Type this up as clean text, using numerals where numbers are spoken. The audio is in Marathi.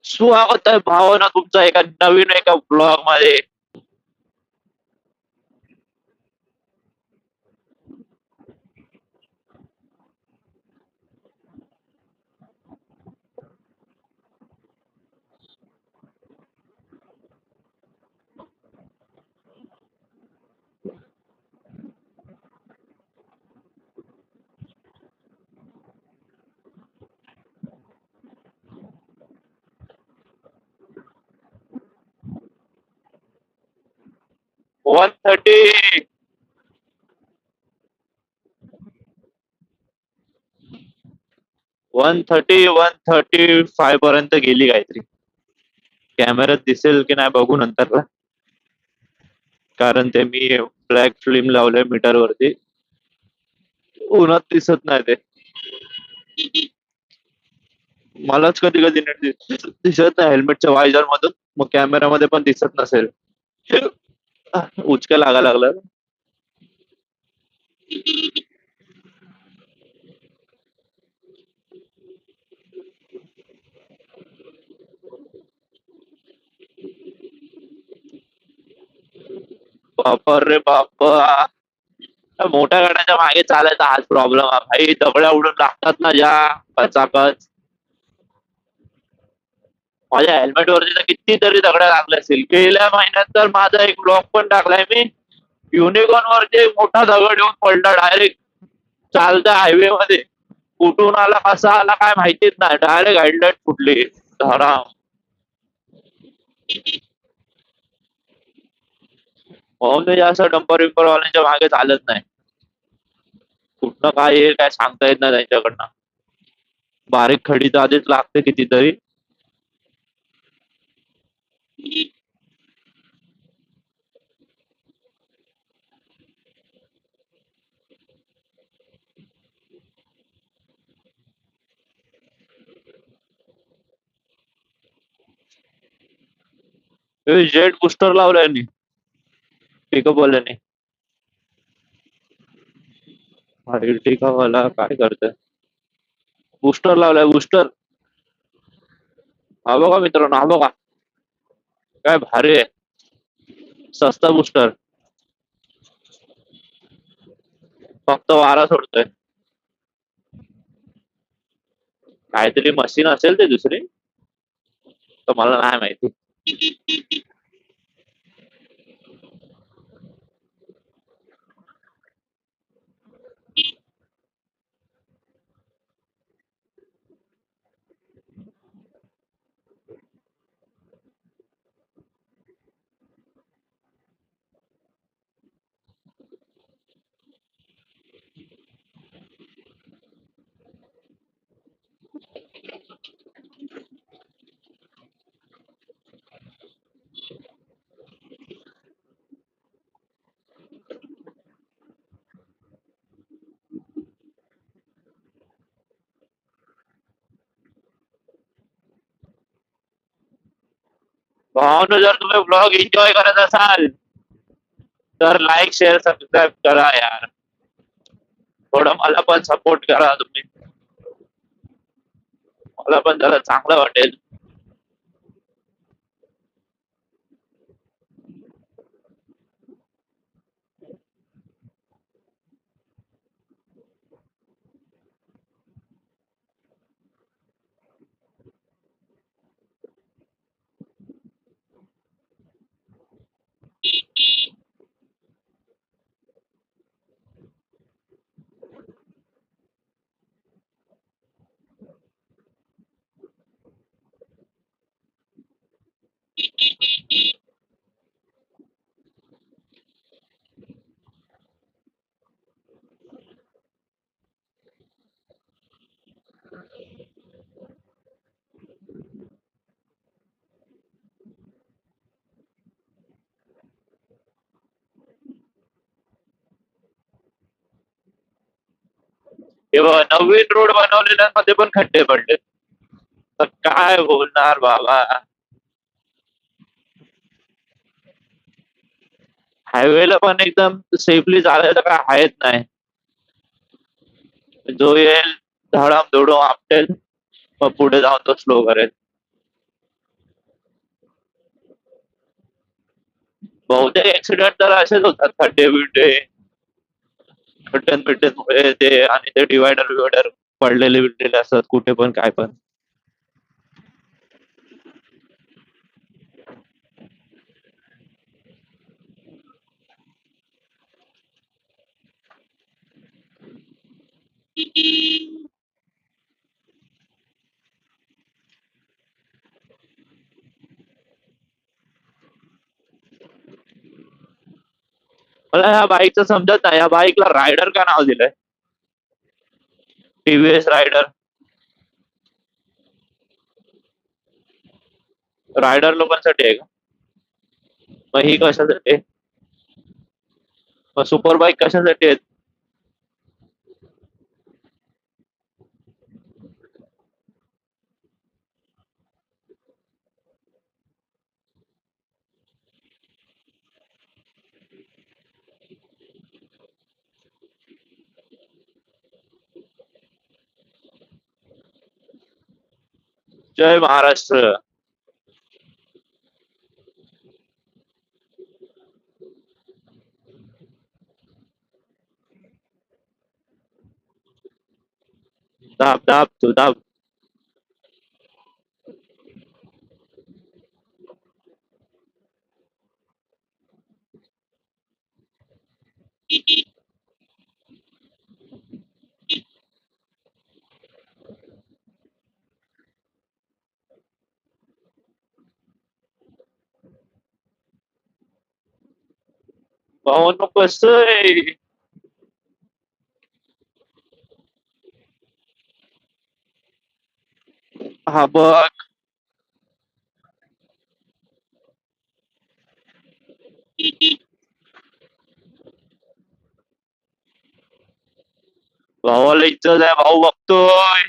स्वागत आहे भावना तुमचा एका नवीन एका ब्लॉग मध्ये. 130. 135 पर्यंत गेली काहीतरी. कॅमेऱ्यात दिसेल की नाही बघू नंतरला, कारण ते मी ब्लॅक फिल्म लावलंय मीटर वरती. उन्हात दिसत नाही ते. मलाच कधी कधी नीट दिसत नाही हेल्मेटच्या वायझर मधून, मग कॅमेरामध्ये पण दिसत नसेल. उचका लागा लागला. बापर रे बापा. मोठ्या गाड्यांच्या मागे चालायचा हाच प्रॉब्लेम आहे भाई. दगड्या उडून लागतात ना ज्या कचाकच. माझ्या हेल्मेट वरती तर कितीतरी दगड्या लागल्या असतील. गेल्या महिन्यात तर माझा एक ब्लॉग पण टाकलाय मी. युनिकॉर्न वरती एक मोठा दगड येऊन पडला डायरेक्ट चालत्या हायवे मध्ये. कुठून आला कसा आला काय माहितीच नाही. डायरेक्ट हेडलाईट फुटली धराम. म्हणून ते जास्त डंपर विंपर वाल्यांच्या मागे चालत नाही. कुठनं काय येईल काय सांगता येत नाही त्यांच्याकडनं. बारीक खडी तर आधीच लागते कितीतरी. जेट बुस्टर लावलाय मी पिकअप वाल्याने. ठीक वाला काय करतोय. बुस्टर लावलाय बुस्टर. हा बघा मित्रांनो, हा बघा काय भारी आहे. सस्ता बुस्टर. फक्त वारा सोडतोय. काहीतरी मशीन असेल ते दुसरी, तर मला नाही माहिती. भावानो, जर तुम्ही ब्लॉग एन्जॉय करत असाल तर लाईक शेअर सबस्क्राईब करा यार. थोडं मला पण सपोर्ट करा तुम्ही. मला पण जरा चांगलं वाटेल. हे बघा, नवीन रोड बनवलेल्यांमध्ये पण खड्डे पडले. तर काय बोलणार बाबा. हायवेला पण एकदम सेफली चालायचं काय आहेच नाही. जो येईल धडम धुडून आपटेल, मग पुढे जाऊन तो स्लो करेल. बहुतेक ऍक्सिडेंट तर असेच होतात, खड्डे बिड्डे, खड्ड्यात बिड्ड्यांमुळे ते, आणि ते डिवायडर बिवायडर पडलेले बिडलेले असतात कुठे पण काय पण. मला ह्या बाईकचं समजत नाही, या बाईकला रायडर का नाव दिलंय? TVS rider. रायडर लोकांसाठी आहे का? मग ही कशासाठी आहे? मग सुपर बाईक कशासाठी आहेत? जय महाराष्ट्र. दाब दाब तू दाब. भाऊ कसं आहे? हा बघ. भावाला इज्जत आहे, भाऊ बघतोय.